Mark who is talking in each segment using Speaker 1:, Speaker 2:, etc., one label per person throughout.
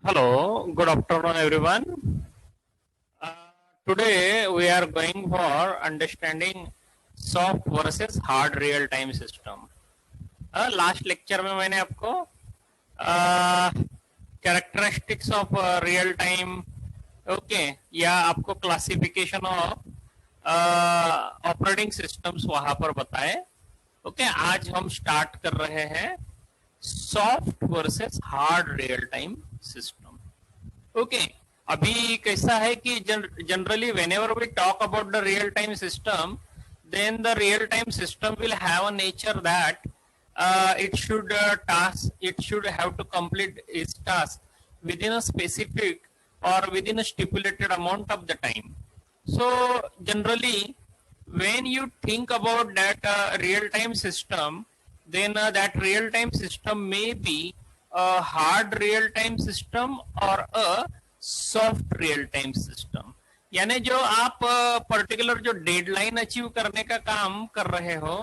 Speaker 1: Hello, good afternoon, everyone. Uh, Today we are going for understanding soft versus hard real-time system. Last lecture में मैंने आपको characteristics of real time okay या आपको classification of operating systems वहां पर बताए. Okay आज हम स्टार्ट कर रहे हैं soft versus hard real time system. Okay अभी कैसा है कि generally whenever we talk about the real time system, then the real time system will have a nature that it should have to complete its task within a specific or within a stipulated amount of the time. So generally when you think about that real time system, then that real time system may be a hard real time system or a soft real time system. यानी जो आप particular जो deadline achieve करने का काम कर रहे हो,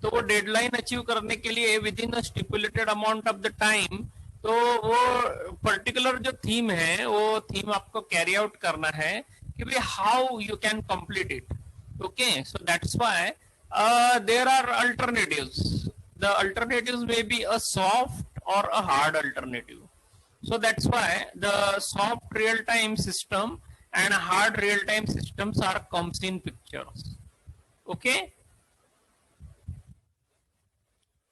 Speaker 1: तो वो डेडलाइन अचीव करने के लिए with in stipulated amount of the time, तो वो पर्टिकुलर जो थीम है वो थीम आपको कैरी आउट करना है कि भाई how you can complete it. Okay so that's why there are alternatives. The alternatives may be a soft और a hard alternative. So that's why the soft real-time system and hard real-time systems are comes in pictures. Okay.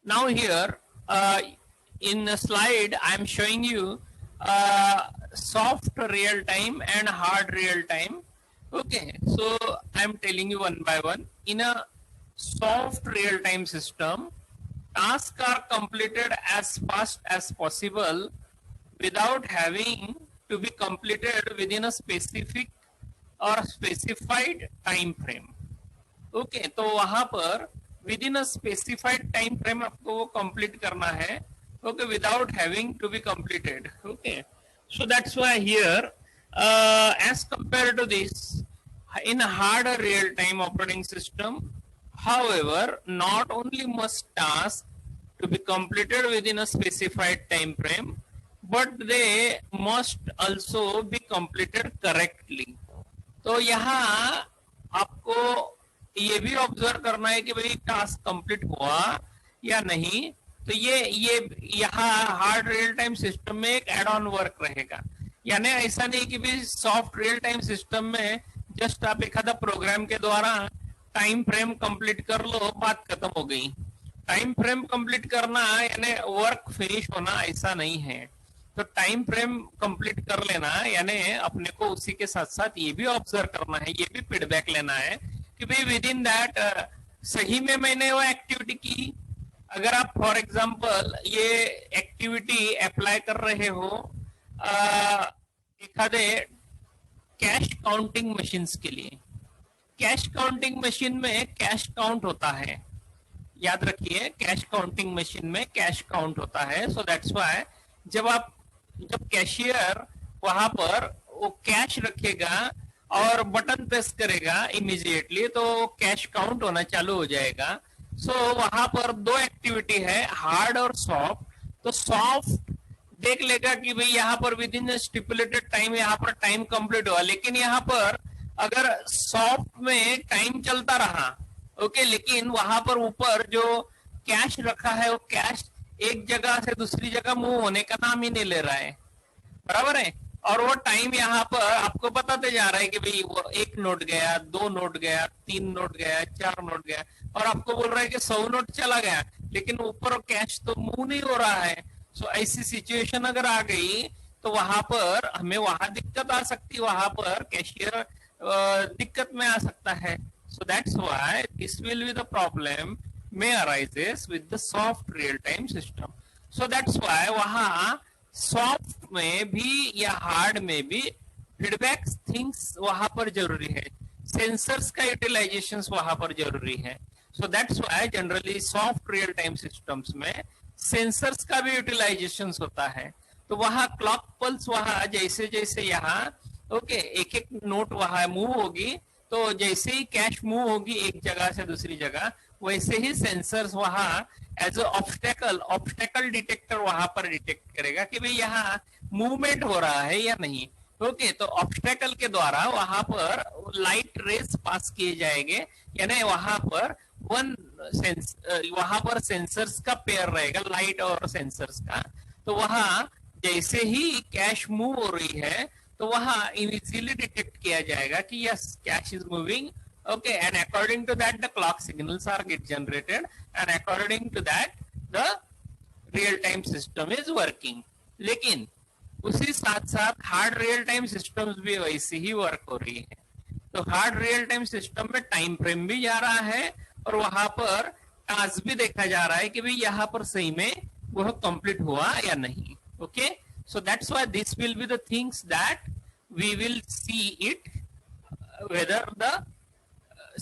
Speaker 1: Now here in the slide I am showing you soft real-time and hard real-time. Okay. So I am telling you one by one. In a soft real-time system, tasks are completed as fast as possible without having to be completed within a specific or specified time frame. Okay, तो वहां पर within a specified time frame आपको वो complete करना है. Okay, without having to be completed. Okay, so that's why here as compared to this, in a harder real-time operating system, however, not only must tasks to be completed within a specified time frame, but they must also be completed correctly. तो यहाँ आपको ये भी observe करना है कि भाई task complete हुआ या नहीं. तो ये यहाँ हार्ड रियल टाइम सिस्टम में एक एड ऑन वर्क रहेगा. यानी ऐसा नहीं कि भाई सॉफ्ट रियल टाइम सिस्टम में जस्ट आप एक आधा प्रोग्राम के द्वारा टाइम फ्रेम कंप्लीट कर लो, बात खत्म हो गई. टाइम फ्रेम कंप्लीट करना यानी वर्क फिनिश होना ऐसा नहीं है. तो टाइम फ्रेम कंप्लीट कर लेना यानी अपने को उसी के साथ साथ ये भी ऑब्जर्व करना है, ये भी फीडबैक लेना है कि भाई विद इन दैट सही में मैंने वो एक्टिविटी की. अगर आप फॉर एग्जांपल ये एक्टिविटी अप्लाई कर रहे हो एखादे कैश काउंटिंग मशीन्स के लिए. कैश काउंटिंग मशीन में कैश काउंट होता है, याद रखिए कैश काउंटिंग मशीन में कैश काउंट होता है. सो दैट्स व्हाई जब कैशियर वहां पर वो कैश रखेगा और बटन प्रेस करेगा इमीडिएटली, तो कैश काउंट होना चालू हो जाएगा. सो वहां पर दो एक्टिविटी है, हार्ड और सॉफ्ट. तो सॉफ्ट देख लेगा कि भाई यहाँ पर विद इन स्टिपुलेटेड टाइम यहाँ पर टाइम कंप्लीट हुआ, लेकिन यहाँ पर अगर सॉफ्ट में टाइम चलता रहा ओके, लेकिन वहां पर ऊपर जो कैश रखा है वो कैश एक जगह से दूसरी जगह मूव होने का नाम ही नहीं ले रहा है, बराबर है. और वो टाइम यहाँ पर आपको बताते जा रहा है कि भाई वो 1 नोट गया, 2 नोट गया, 3 नोट गया, 4 नोट गया, और आपको बोल रहा है कि 100 नोट चला गया, लेकिन ऊपर कैश तो मूव नहीं हो रहा है. सो ऐसी सिचुएशन अगर आ गई तो वहां पर हमें वहां दिक्कत आ सकती है, वहां पर कैशियर दिक्कत में आ सकता है. सो that's why this will be the problem may arises with the soft real time system. So that's why वहां soft में भी या hard में भी feedback things वहां पर जरूरी है, sensors का utilizations वहां पर जरूरी है. So that's why generally soft real time systems में sensors का भी utilizations होता है. तो वहां clock pulse वहां जैसे जैसे यहाँ ओके एक एक नोट वहां मूव होगी, तो जैसे ही कैश मूव होगी एक जगह से दूसरी जगह, वैसे ही सेंसर्स वहां एज ऑब्स्टेकल डिटेक्टर वहां पर डिटेक्ट करेगा कि भाई यहाँ मूवमेंट हो रहा है या नहीं। ओके, तो ऑब्स्टेकल के द्वारा वहां पर लाइट रेस पास किए जाएंगे, यानी वहां पर वहां पर सेंसर्स का पेयर रहेगा, लाइट और सेंसर्स का। तो वहां जैसे ही कैश मूव हो रही है तो वहां इजीली डिटेक्ट किया जाएगा कि yes cash is moving. Okay, and according to that the clock signals are get generated, and according to that the real time system is working. लेकिन उसी साथ साथ हार्ड रियल टाइम सिस्टम्स भी वैसे ही work हो रही है। तो हार्ड रियल टाइम सिस्टम में टाइम फ्रेम भी जा रहा है और वहां पर टास्क भी देखा जा रहा है कि भाई यहाँ पर सही में वह कंप्लीट हुआ या नहीं। Okay, so that's why this will be the things that we will see it whether the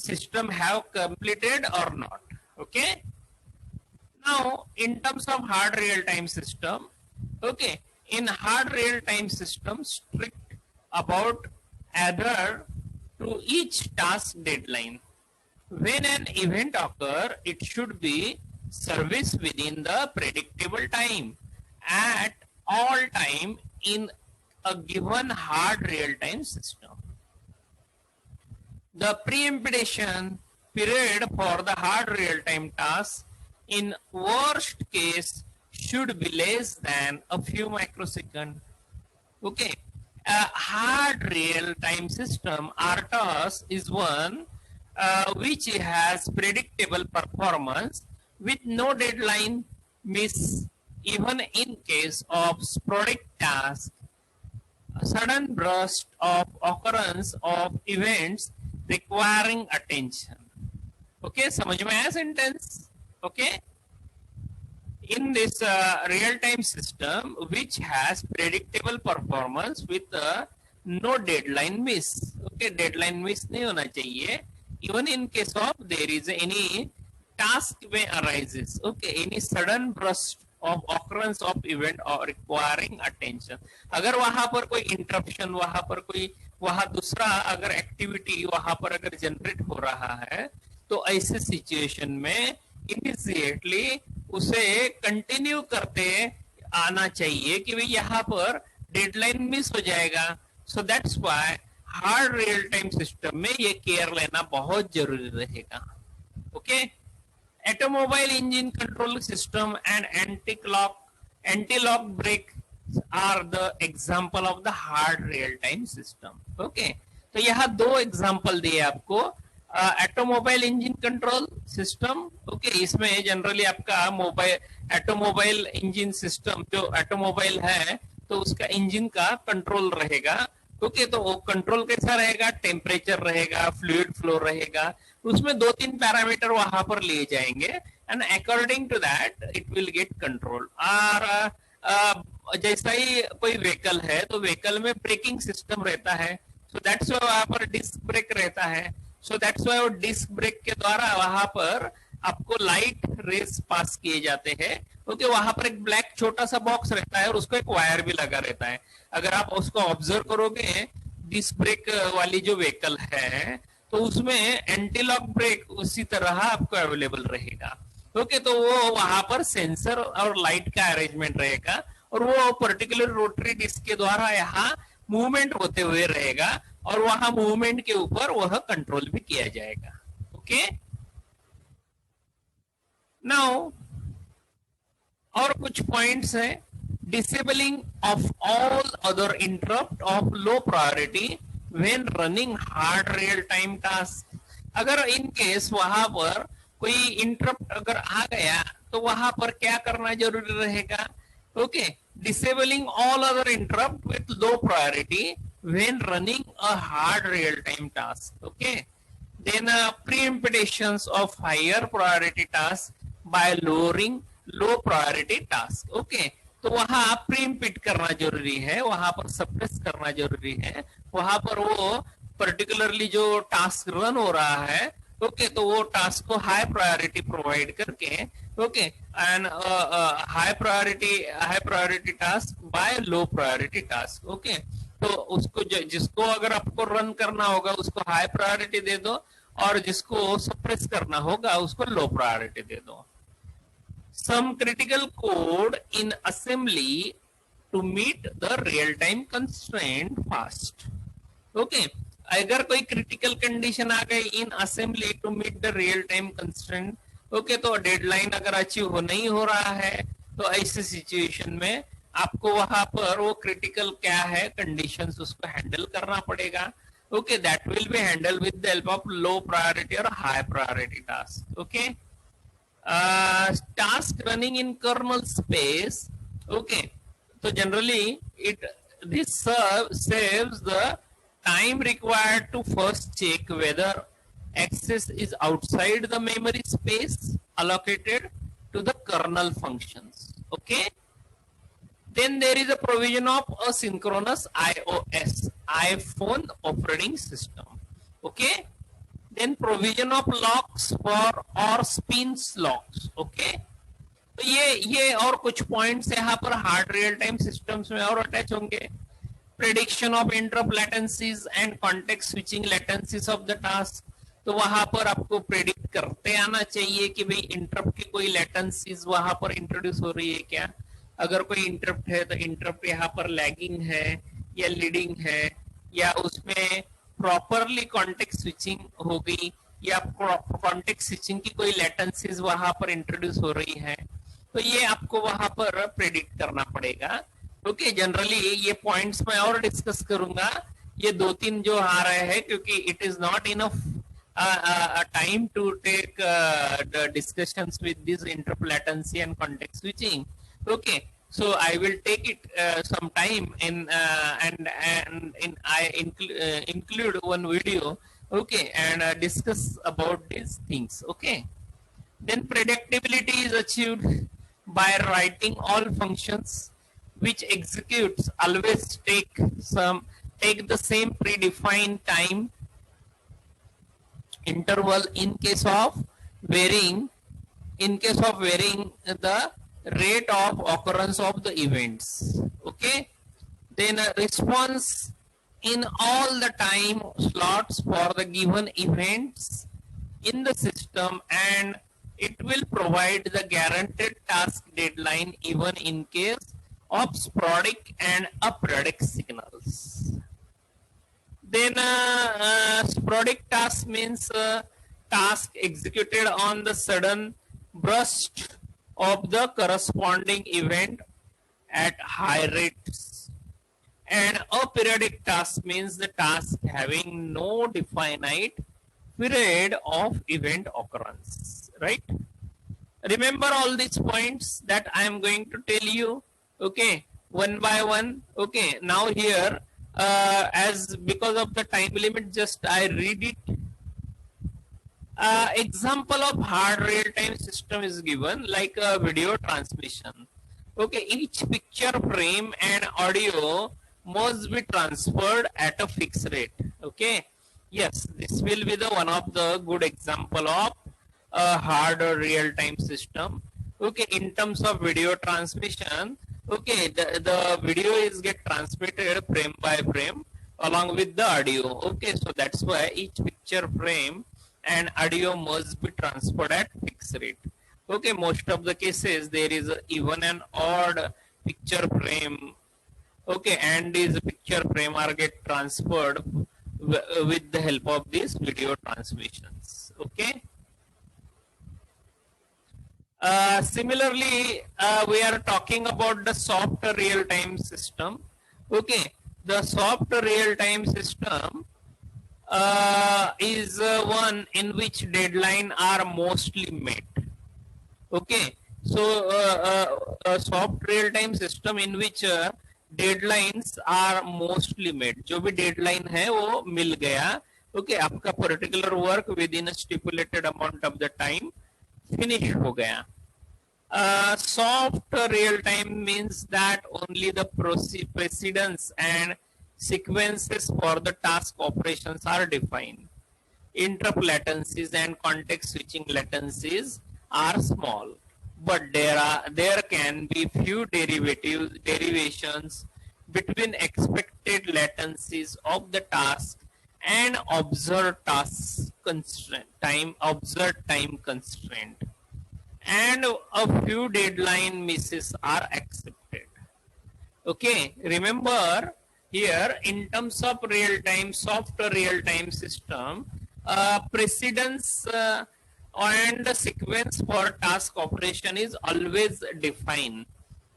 Speaker 1: system have completed or not. Okay, now in terms of hard real time system, okay, in hard real time system strict about adhere to each task deadline. When an event occur, it should be serviced within the predictable time at all time in a given hard real-time system. The pre-implementation period for the hard real-time task in worst case should be less than a few microseconds. Okay, a hard real-time system RTOS is one which has predictable performance with no deadline miss. Even in case of sporadic tasks, a sudden burst of occurrence of events requiring attention. Okay, समझ में आया sentence? Okay, in this real-time system which has predictable performance with no deadline miss. Okay, deadline miss नहीं होना चाहिए. Even in case of there is any task may arises. Okay, any sudden burst of occurrence of event or requiring attention. अगर वहां पर कोई interruption, वहां पर कोई वहां दूसरा अगर एक्टिविटी वहां पर अगर जनरेट हो रहा है तो ऐसे सिचुएशन में इमीडिएटली उसे कंटिन्यू करते आना चाहिए कि भाई यहाँ पर डेडलाइन मिस हो जाएगा। सो that's why hard real time system में ये केयर लेना बहुत जरूरी रहेगा। Okay, automobile engine control system and anti-lock brake are the example of the hard real-time system. Okay, तो यहाँ दो एग्जाम्पल दिए आपको। Automobile engine control system, okay, इसमें जनरली आपका ऑटोमोबाइल इंजन सिस्टम जो ऑटोमोबाइल है तो उसका इंजन का कंट्रोल रहेगा। ओके, तो वो कंट्रोल कैसा रहेगा? टेम्परेचर रहेगा, फ्लूइड फ्लो रहेगा, उसमें 2-3 पैरामीटर वहां पर लिए जाएंगे and according to that it will get control. और जैसा ही कोई व्हीकल है तो व्हीकल में ब्रेकिंग सिस्टम रहता है, सो दैट्स व्हाई वहां पर डिस्क ब्रेक रहता है। सो दैट्स व्हाई वो डिस्क ब्रेक के द्वारा वहां पर आपको लाइट रेस पास किए जाते हैं। ओके, वहां पर एक ब्लैक छोटा सा बॉक्स रहता है और उसको एक वायर भी लगा रहता है। अगर आप उसको ऑब्जर्व करोगे डिस्क ब्रेक वाली जो व्हीकल है तो उसमें एंटी लॉक ब्रेक उसी तरह आपको अवेलेबल रहेगा। ओके, तो वो वहां पर सेंसर और लाइट का अरेंजमेंट रहेगा और वो पर्टिकुलर रोटरी डिस्क के द्वारा यहाँ मूवमेंट होते हुए रहेगा और वहां मूवमेंट के ऊपर वह कंट्रोल भी किया जाएगा। ओके, नाउ और कुछ पॉइंट्स है। Disabling of all other interrupt of low priority when running hard real time task. अगर इन केस वहां पर कोई इंटरप्ट अगर आ गया तो वहां पर क्या करना जरूरी रहेगा? Okay, disabling all other interrupt with low priority when running a hard real time task. Okay, then pre-implementations of higher priority tasks by lowering low priority task. Okay, तो वहां प्री इम्पिट करना जरूरी है, वहां पर सप्रेस करना जरूरी है, वहां पर वो पर्टिकुलरली जो टास्क रन हो रहा है, ओके, तो वो टास्क को हाई प्रायोरिटी प्रोवाइड करके, okay, and high priority task by low priority task. Okay, तो उसको जिसको अगर आपको रन करना होगा उसको हाई प्रायोरिटी दे दो और जिसको सप्रेस करना होगा उसको लो प्रायोरिटी दे दो। Some critical code in assembly to meet the real time constraint fast. Okay, अगर कोई क्रिटिकल कंडीशन आ गई in assembly to meet the real time constraint, okay, तो डेडलाइन अगर अचीव हो नहीं हो रहा है तो ऐसे सिचुएशन में आपको वहां पर वो क्रिटिकल क्या है कंडीशंस उसको हैंडल करना पड़ेगा. Okay, that will be handle with the help of low priority और high priority task. Okay, task running in kernel space. Okay, so generally this saves the time required to first check whether access is outside the memory space allocated to the kernel functions. Okay, then there is a provision of asynchronous iOS, iPhone operating system. Okay, then provision of locks for or spins locks. Okay, तो ये और कुछ points यहाँ पर hard real time systems में और attach होंगे. Prediction of interrupt latencies and context switching latencies of the task. तो वहां पर आपको प्रेडिक्ट करते आना चाहिए कि भाई इंटरप्ट की कोई लेटेंसीज वहां पर इंट्रोड्यूस हो रही है क्या. अगर कोई इंटरप्ट है तो इंटरप्ट यहाँ पर लैगिंग है या लीडिंग है, या उसमें प्रॉपरली कॉन्टेक्स्ट स्विचिंग हो गई या कॉन्टेक्स्ट स्विचिंग की कोई लेटेंसीज वहां पर इंट्रोड्यूस हो रही है, तो ये आपको वहां पर प्रेडिक्ट करना पड़ेगा. ओके, जनरली ये पॉइंट्स मैं और डिस्कस करूंगा. ये दो तीन जो आ रहे हैं क्योंकि it is not enough time to take the discussions with this interrupt latency and context switching. Okay, so I will take it some time and I include one video. Okay, and discuss about these things. Okay, then predictability is achieved by writing all functions which executes always take the same predefined time interval in case of varying the rate of occurrence of the events. Okay, then a response in all the time slots for the given events in the system, and it will provide the guaranteed task deadline even in case of sporadic and aperiodic signals. Then sporadic task means task executed on the sudden burst of the corresponding event at high rates, and aperiodic task means the task having no definite period of event occurrence. Right, remember all these points that I am going to tell you. Okay, one by one. Okay, now here as because of the time limit, just I read it. Example of hard real-time system is given like a video transmission. Okay, each picture frame and audio must be transferred at a fixed rate. Okay, yes, this will be the one of the good example of a hard or real-time system. Okay, in terms of video transmission, okay, the video is get transmitted frame by frame along with the audio. Okay, so that's why each picture frame and audio must be transferred at fixed rate. Okay, most of the cases there is a even and odd picture frame. Okay, and these picture frame are get transferred with the help of these video transmissions. Okay, similarly we are talking about the soft real-time system. Okay, the soft real-time system is one in which deadline are mostly met. Okay, so a soft real time system in which deadlines are mostly met. जो भी deadline है वो मिल गया. Okay, आपका particular work within a stipulated amount of the time finish हो गया. Soft real time means that only the precedence and sequences for the task operations are defined. Interrupt latencies and context switching latencies are small, but there can be few derivations between expected latencies of the task and observed time constraint, and a few deadline misses are accepted. Okay, remember here in terms of real time, soft real time system, precedence and the sequence for task operation is always defined.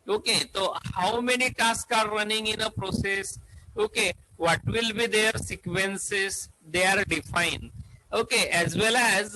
Speaker 1: Okay, so how many tasks are running in a process? Okay, what will be their sequences? They are defined. Okay, as well as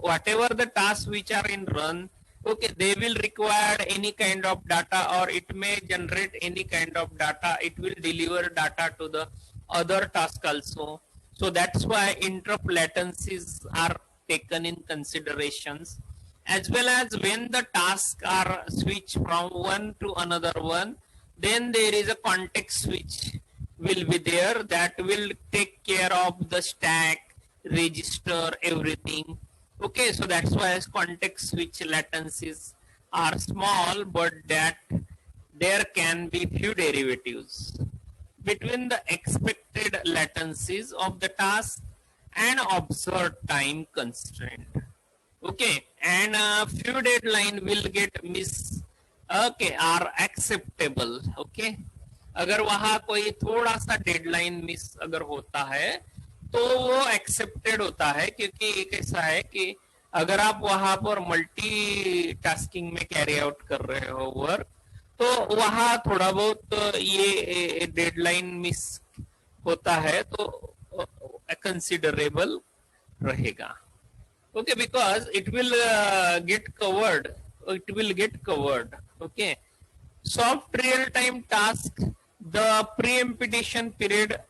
Speaker 1: whatever the tasks which are in run, okay, they will require any kind of data, or it may generate any kind of data. It will deliver data to the other task also. So that's why interrupt latencies are taken in considerations, as well as when the tasks are switched from one to another one, then there is a context switch will be there that will take care of the stack, register, everything. Okay, so that's why context switch latencies are small, but that there can be few derivatives between the expected latencies of the task and observed time constraint. Okay, and a few deadline will get miss, okay, are acceptable. Okay, अगर वहां कोई थोड़ा सा deadline miss अगर होता है तो वो एक्सेप्टेड होता है, क्योंकि एक ऐसा है कि अगर आप वहां पर मल्टी टास्किंग में कैरी आउट कर रहे हो वर्क, तो वहां थोड़ा बहुत ये डेडलाइन मिस होता है तो कंसिडरेबल रहेगा. Okay, because it will get covered. Okay, soft real time task, the pre-implementation period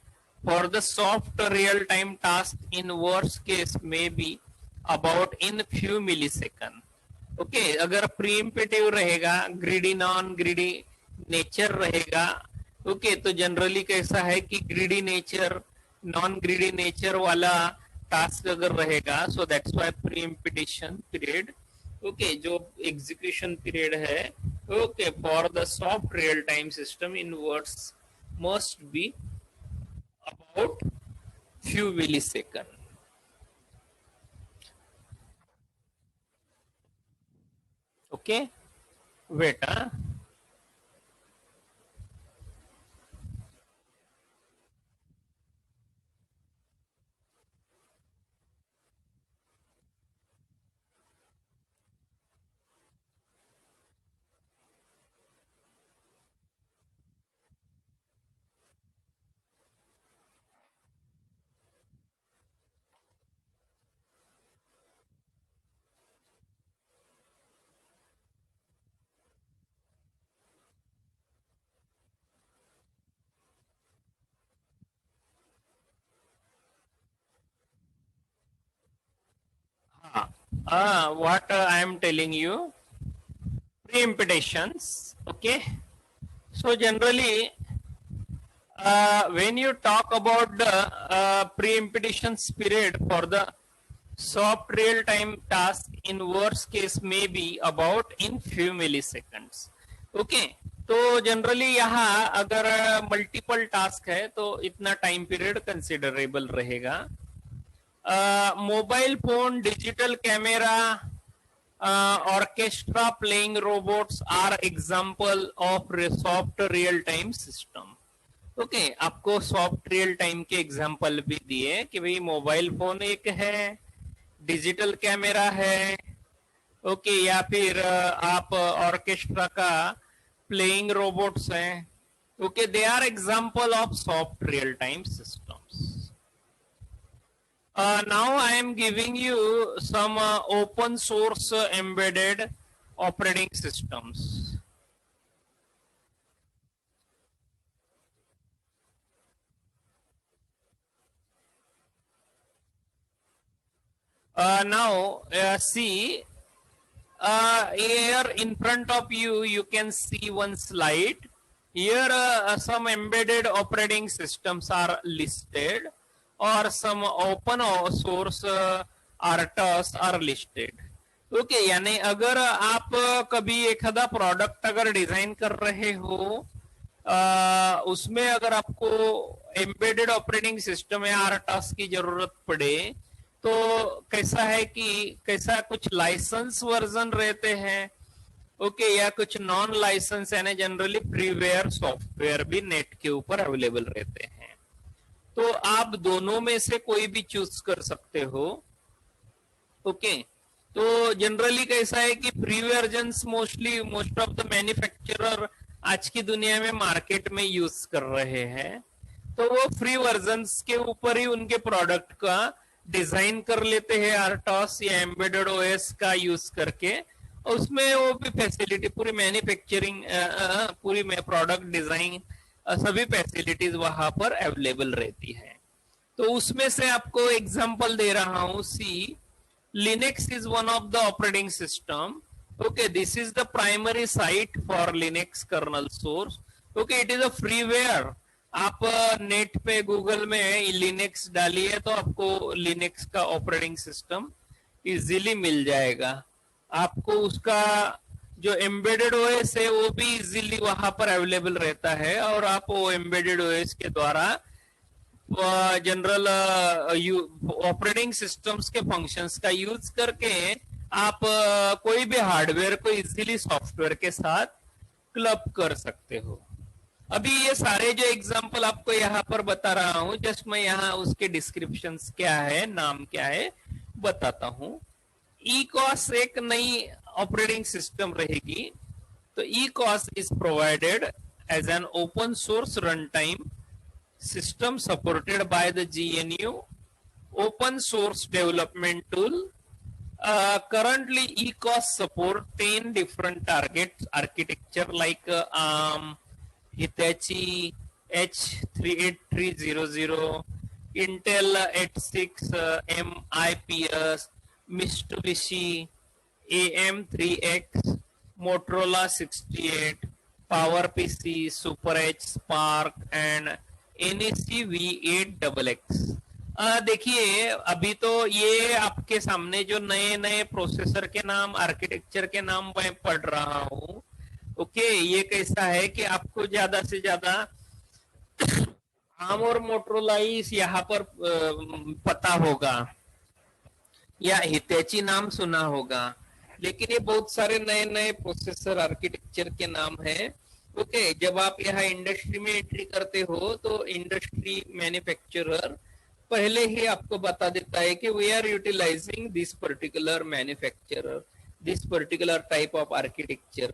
Speaker 1: for the soft real time task in worst case may be about in few millisecond. Okay, अगर preemptive रहेगा, greedy non greedy nature रहेगा, okay, तो generally कैसा है कि greedy nature, non greedy nature वाला task अगर रहेगा, so that's why preemption period, okay, जो एग्जीक्यूशन पीरियड है, okay, for the soft real time system in words must be about few millisecond. Okay, wait. What I am telling you, pre-implementations. Okay, so generally when you talk about the pre-implementations period for the soft real-time task, in worst case may be about in few milliseconds. Okay, तो generally यहाँ अगर multiple task है तो इतना time period considerable रहेगा. Mobile phone, digital camera, orchestra, playing robots are example of soft real time system. Okay, आपको soft real time के example भी दिए कि भाई मोबाइल फोन एक है, डिजिटल कैमरा है, ओके, या फिर आप ऑर्केस्ट्रा का प्लेइंग रोबोट्स हैं. Okay, they are example of soft real time systems. Now I am giving you some open source embedded operating systems. Now see, here in front of you, you can see one slide. Here some embedded operating systems are listed, or some open source RTOS are listed. Okay, यानी अगर आप कभी एखादा product अगर design कर रहे हो, उसमें अगर आपको एम्बेडेड ऑपरेटिंग सिस्टम या RTOS की जरूरत पड़े, तो कैसा है कि कैसा कुछ लाइसेंस वर्जन रहते हैं, ओके, या कुछ नॉन लाइसेंस यानी जनरली फ्रीवेयर सॉफ्टवेयर भी नेट के ऊपर अवेलेबल रहते हैं। तो आप दोनों में से कोई भी चूज कर सकते हो। ओके, तो जनरली कैसा है कि free versions most of the manufacturer आज की दुनिया में मार्केट में यूज कर रहे हैं, तो वो फ्री वर्जन्स के ऊपर ही उनके प्रोडक्ट का डिजाइन कर लेते हैं आरटॉस या एम्बेडेड ओएस का यूज करके, और उसमें वो भी फैसिलिटी पूरी मैन्युफैक्चरिंग पूरी प्रोडक्ट डिजाइन सभी फैसिलिटीज वहां पर अवेलेबल रहती है। तो उसमें से आपको एग्जांपल दे रहा हूं। See, Linux is one of the operating system. Okay, this is the primary site for Linux kernel source. Okay, it is a freeware. आप नेट पे गूगल में लिनक्स डालिए तो आपको लिनक्स का ऑपरेटिंग सिस्टम इजीली मिल जाएगा। आपको उसका जो एम्बेडेड ओएस है वो भी इजीली वहां पर अवेलेबल रहता है, और आप वो एम्बेडेड ओएस के द्वारा जनरल ऑपरेटिंग सिस्टम्स के फंक्शंस का यूज करके आप कोई भी हार्डवेयर को इजीली सॉफ्टवेयर के साथ क्लब कर सकते हो। अभी ये सारे जो एग्जांपल आपको यहाँ पर बता रहा हूँ, जस्ट मैं यहाँ उसके डिस्क्रिप्शंस क्या है, नाम क्या है बताता हूँ। ईकॉस एक नई ऑपरेटिंग सिस्टम रहेगी। तो eCos is provided as an open source run time system supported by the GNU open source development tool. Currently ECOS support 10 different target architecture like ARM, Hitachi H38300, Intel 86, MIPS, Mitsubishi AM3X, Motorola 68, PowerPC, SuperEdge, Spark and NEC V8XX। देखिए अभी तो ये आपके सामने जो नए नए processor के नाम, आर्किटेक्चर के नाम मैं पढ़ रहा हूँ। ओके, ये कैसा है कि आपको ज्यादा से ज्यादा आर्म और मोटरोला यहाँ पर पता होगा, या हिटैची नाम सुना होगा, लेकिन ये बहुत सारे नए नए प्रोसेसर आर्किटेक्चर के नाम है। ओके, जब आप यहाँ इंडस्ट्री में एंट्री करते हो तो इंडस्ट्री मैन्युफैक्चरर पहले ही आपको बता देता है कि we are utilising this particular manufacturer, this particular type of architecture.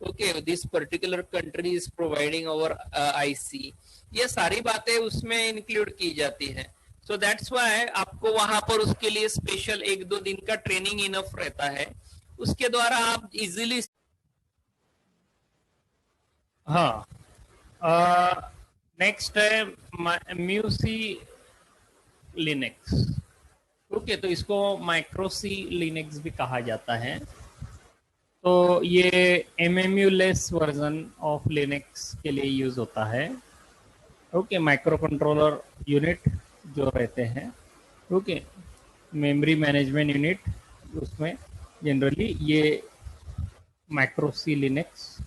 Speaker 1: Okay, this particular country is providing our IC. ये सारी बातें उसमें इंक्लूड की जाती है। सो दैट्स व्हाई आपको वहां पर उसके लिए स्पेशल 1-2 दिन का ट्रेनिंग इनफ रहता है, उसके द्वारा आप इजीली। हाँ, नेक्स्ट है म्यूसी लिनक्स। ओके, तो इसको माइक्रोसी लिनक्स भी कहा जाता है। तो ये MMU less version of Linux के लिए यूज होता है। ओके, माइक्रो कंट्रोलर यूनिट जो रहते हैं, ओके, मेमोरी मैनेजमेंट यूनिट, उसमें जनरली ये micro C Linux.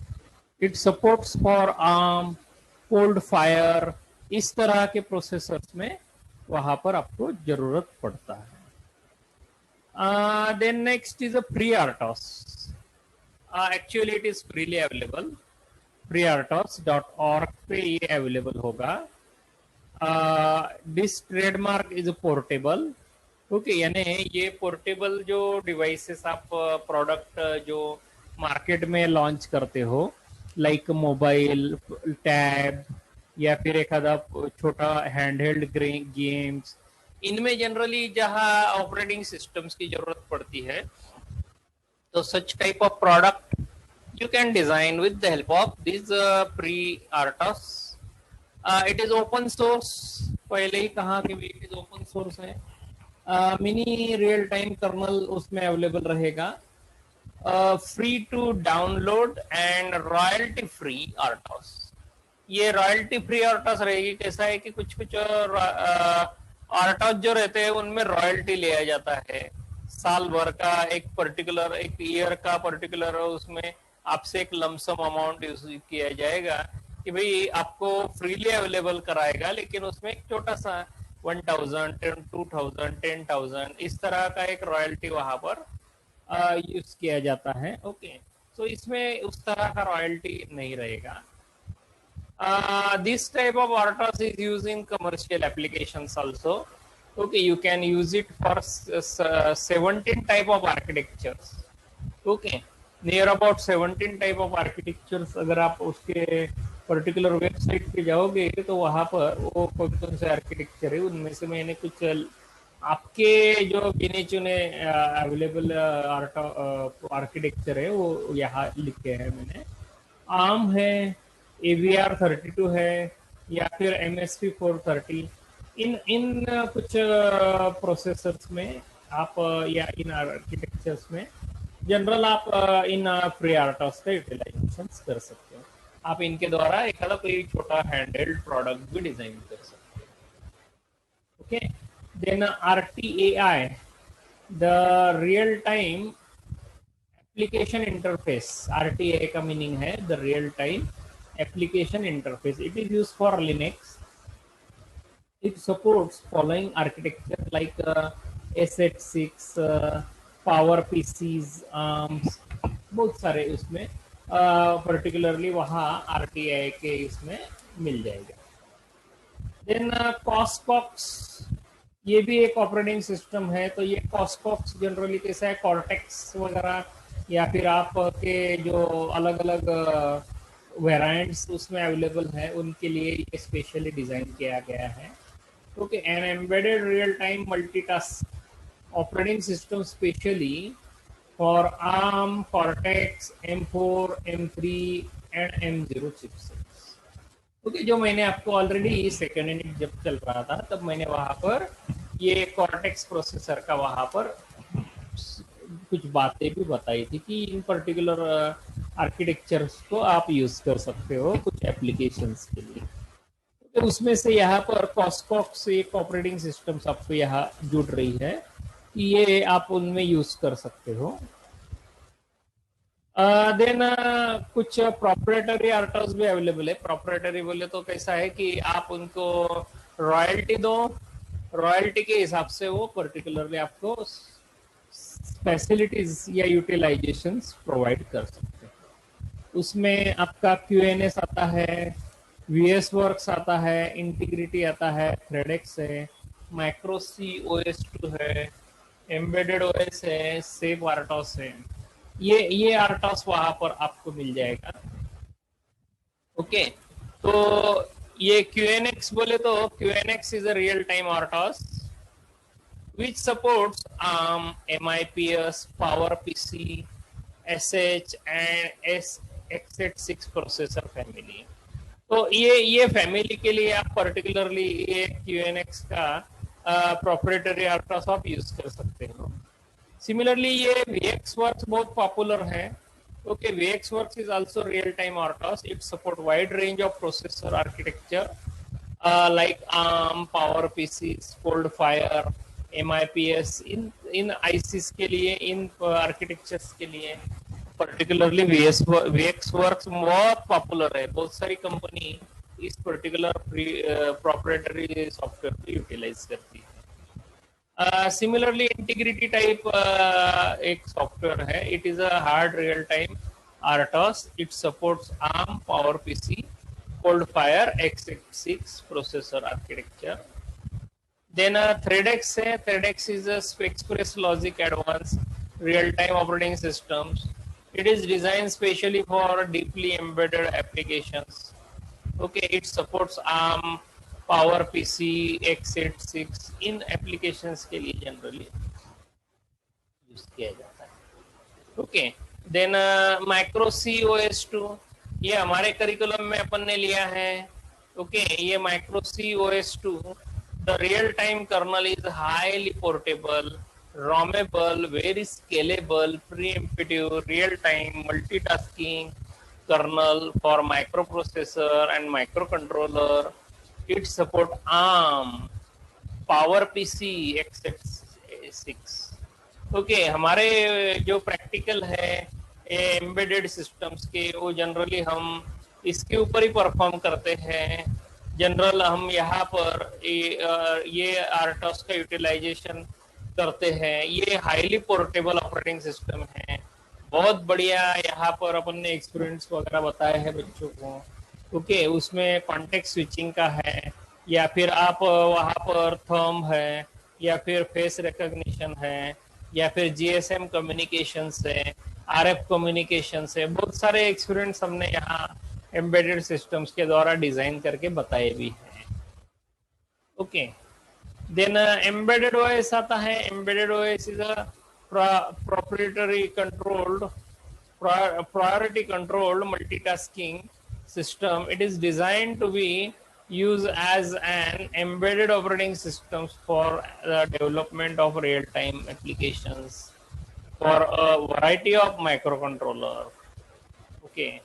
Speaker 1: It supports for ARM, ColdFire, इस तरह के प्रोसेसर्स में वहां पर आपको जरूरत पड़ता है। Then next is a FreeRTOS। Actually it is freely available, freertos.org पे ये अवेलेबल होगा। This trademark is portable. Okay, यानी ये पोर्टेबल जो डिवाइसेस आप प्रोडक्ट जो मार्केट में लॉन्च करते हो, लाइक मोबाइल, टैब, या फिर एखादा छोटा हैंडहेल्ड गेम्स, इनमें जनरली जहां ऑपरेटिंग सिस्टम्स की जरूरत पड़ती है, तो such type of product you can design with the help of this FreeRTOS. It is open source, पहले ही कहा कि it is open source है। मिनी रियल टाइम कर्नल उसमें अवेलेबल रहेगा, free to download and royalty free RTOS। ये royalty free RTOS रहेगी। कैसा है कि कुछ RTOS जो रहते हैं उनमें रॉयल्टी लिया जाता है, साल भर का एक पर्टिकुलर, एक ईयर का पर्टिकुलर, उसमें आपसे एक लमसम अमाउंट यूज किया जाएगा कि भाई आपको फ्रीली अवेलेबल कराएगा, लेकिन उसमें एक छोटा सा 1000, 2000, 10,000 इस तरह का एक रॉयल्टी वहां पर यूज किया जाता है। ओके, तो इसमें उस तरह का रॉयल्टी नहीं रहेगा. This type of RTOS is used in commercial applications also. Okay, you can use it for 17 type of architectures. Okay, near about 17 type of architectures. अगर आप उसके पर्टिकुलर वेबसाइट पे जाओगे तो वहाँ पर वो कौन से आर्किटेक्चर है उनमें से मैंने कुछ आपके जो गिने चुने अवेलेबल आर्किटेक्चर है वो यहाँ लिखे हैं मैंने. आर्म है, AVR32 है, या फिर MSP430. इन इन कुछ प्रोसेसर्स में आप या इन आर्किटेक्चर्स में जनरल आप इन फ्री आर्टॉस का यूटिलाइजेशन कर सकते हो. आप इनके द्वारा एक कोई छोटा हैंडहेल्ड प्रोडक्ट भी डिजाइन कर सकते हो. Okay, then RTAI, the real time application interface. RTAI का मीनिंग है the real time application interface. It is used for Linux. It supports following architecture like x86, Power PCs, ARMS, बहुत सारे उसमें particularly वहाँ RTAI के इसमें मिल जाएगा. Then COSPOX, ये भी एक ऑपरेटिंग सिस्टम है. तो ये COSPOX जनरली कैसा है, कॉर्टेक्स वगैरह या फिर आपके जो अलग अलग वेरिएंट्स उसमें अवेलेबल है उनके लिए ये स्पेशली डिजाइन किया गया है. Okay, an embedded real time multitask operating system specially for ARM, Cortex, M4, M3 and M0 chipsets. Okay, जो मैंने आपको ऑलरेडी सेकेंड यूनिट जब चल रहा था तब मैंने वहां पर ये कॉर्टेक्स प्रोसेसर का वहां पर कुछ बातें भी बताई थी कि इन पर्टिकुलर आर्किटेक्चर्स को आप यूज कर सकते हो कुछ एप्लीकेशंस के लिए. तो उसमें से यहाँ पर COSPOX एक ऑपरेटिंग सिस्टम आपको यहाँ जुड़ रही है कि ये आप उनमें यूज कर सकते हो. देन कुछ प्रोप्राइटरी आर्टॉस भी अवेलेबल है. प्रोप्राइटरी बोले तो कैसा है कि आप उनको रॉयल्टी दो, रॉयल्टी के हिसाब से वो पर्टिकुलरली आपको फैसिलिटीज या यूटिलाइजेशंस प्रोवाइड कर सकते हैं. उसमें आपका QNS आता है, VS Works आता है, इंटीग्रिटी आता है, थ्रेडेक्स है, माइक्रो C OS2 है, एम्बेडेड OS है, सेफ आर्टॉस है. ये आर्टॉस वहां पर आपको मिल जाएगा. ओके, तो ये QNX बोले तो QNX is a real time RTOS which supports ARM, MIPS, PowerPC, SH and x86 processor family. तो ये फैमिली के लिए आप पर्टिकुलरली ये QNX का प्रोप्राइटरी आर्टॉस आप यूज कर सकते हो. सिमिलरली ये VxWorks बहुत पॉपुलर है. Okay, VxWorks is also real time RTOS. It support wide range of processor architecture like ARM, PowerPCs, ColdFire, MIPS. In ICs के लिए, इन आर्किटेक्चर्स के लिए पर्टिकुलरली VxWorks बहुत पॉपुलर है. बहुत सारी कंपनी इस पर्टिकुलर प्रोप्राइटरी सॉफ्टवेयर को यूटिलाइज करती है. सिमिलरली इंटीग्रिटी टाइप एक सॉफ्टवेयर है. It is a hard real time RTOS. It supports ARM, PowerPC, ColdFire, x86 processor architecture. Then ThreadX है. ThreadX is a Express Logic Advanced real-time operating systems. It is designed specially for deeply embedded applications. Okay, it supports ARM, PowerPC, x86 in applications के लिए generally use किया जाता है. Okay, then Micro C OS2 ये हमारे curriculum में अपन ने लिया है. Okay, ये Micro C OS2. The real-time kernel is highly portable, ROMable, very scalable, preemptive, real-time multitasking kernel for microprocessor and microcontroller. It supports ARM, PowerPC, x86. Okay, हमारे जो practical है एम्बेडेड सिस्टम्स के वो जनरली हम इसके ऊपर ही perform करते हैं. जनरल हम यहाँ पर ये RTOS का यूटिलाइजेशन करते हैं. ये हाईली पोर्टेबल ऑपरेटिंग सिस्टम है. बहुत बढ़िया यहाँ पर अपन ने एक्सपीरियंस वगैरह बताया है बच्चों को। ओके, उसमें कॉन्टेक्स्ट स्विचिंग का है, या फिर आप वहाँ पर थंब है, या फिर फेस रिकॉग्निशन है, या फिर जीएसएम कम्युनिकेशन है, आरएफ कम्युनिकेशन है। बहुत सारे एक्सपीरियंस हमने यहाँ एम्बेडेड सिस्टम्स के द्वारा डिजाइन करके बताए भी हैं। ओके, देन एम्बेडेड ओएस आता है। Embedded OS is a proprietary controlled priority controlled multitasking system. It is designed to be used as an embedded operating system for the development of real-time applications for a variety of microcontroller. Okay,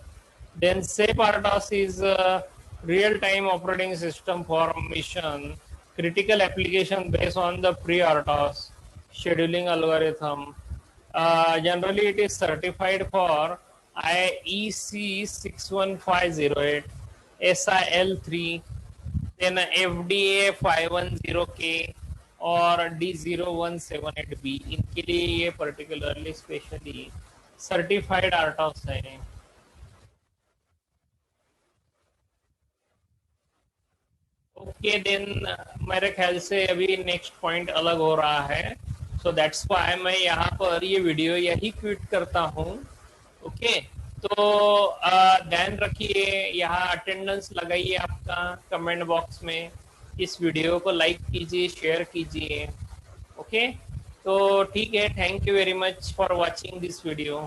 Speaker 1: then SAP RTOS is a real-time operating system for mission critical application based on the pre-RTOS scheduling algorithm. Generally, it is certified for IEC 61508, SIL3, then FDA 510K और D0178B. इनके लिए ये particularly specially certified आर्टॉस है। Okay, then मेरे ख्याल से अभी next point अलग हो रहा है, सो दैट्स व्हाई मैं यहाँ पर ये वीडियो यही क्विट करता हूँ। ओके, तो ध्यान रखिए, यहाँ अटेंडेंस लगाइए आपका कमेंट बॉक्स में, इस वीडियो को लाइक कीजिए, शेयर कीजिए। ओके, तो ठीक है, thank you very much for watching this video.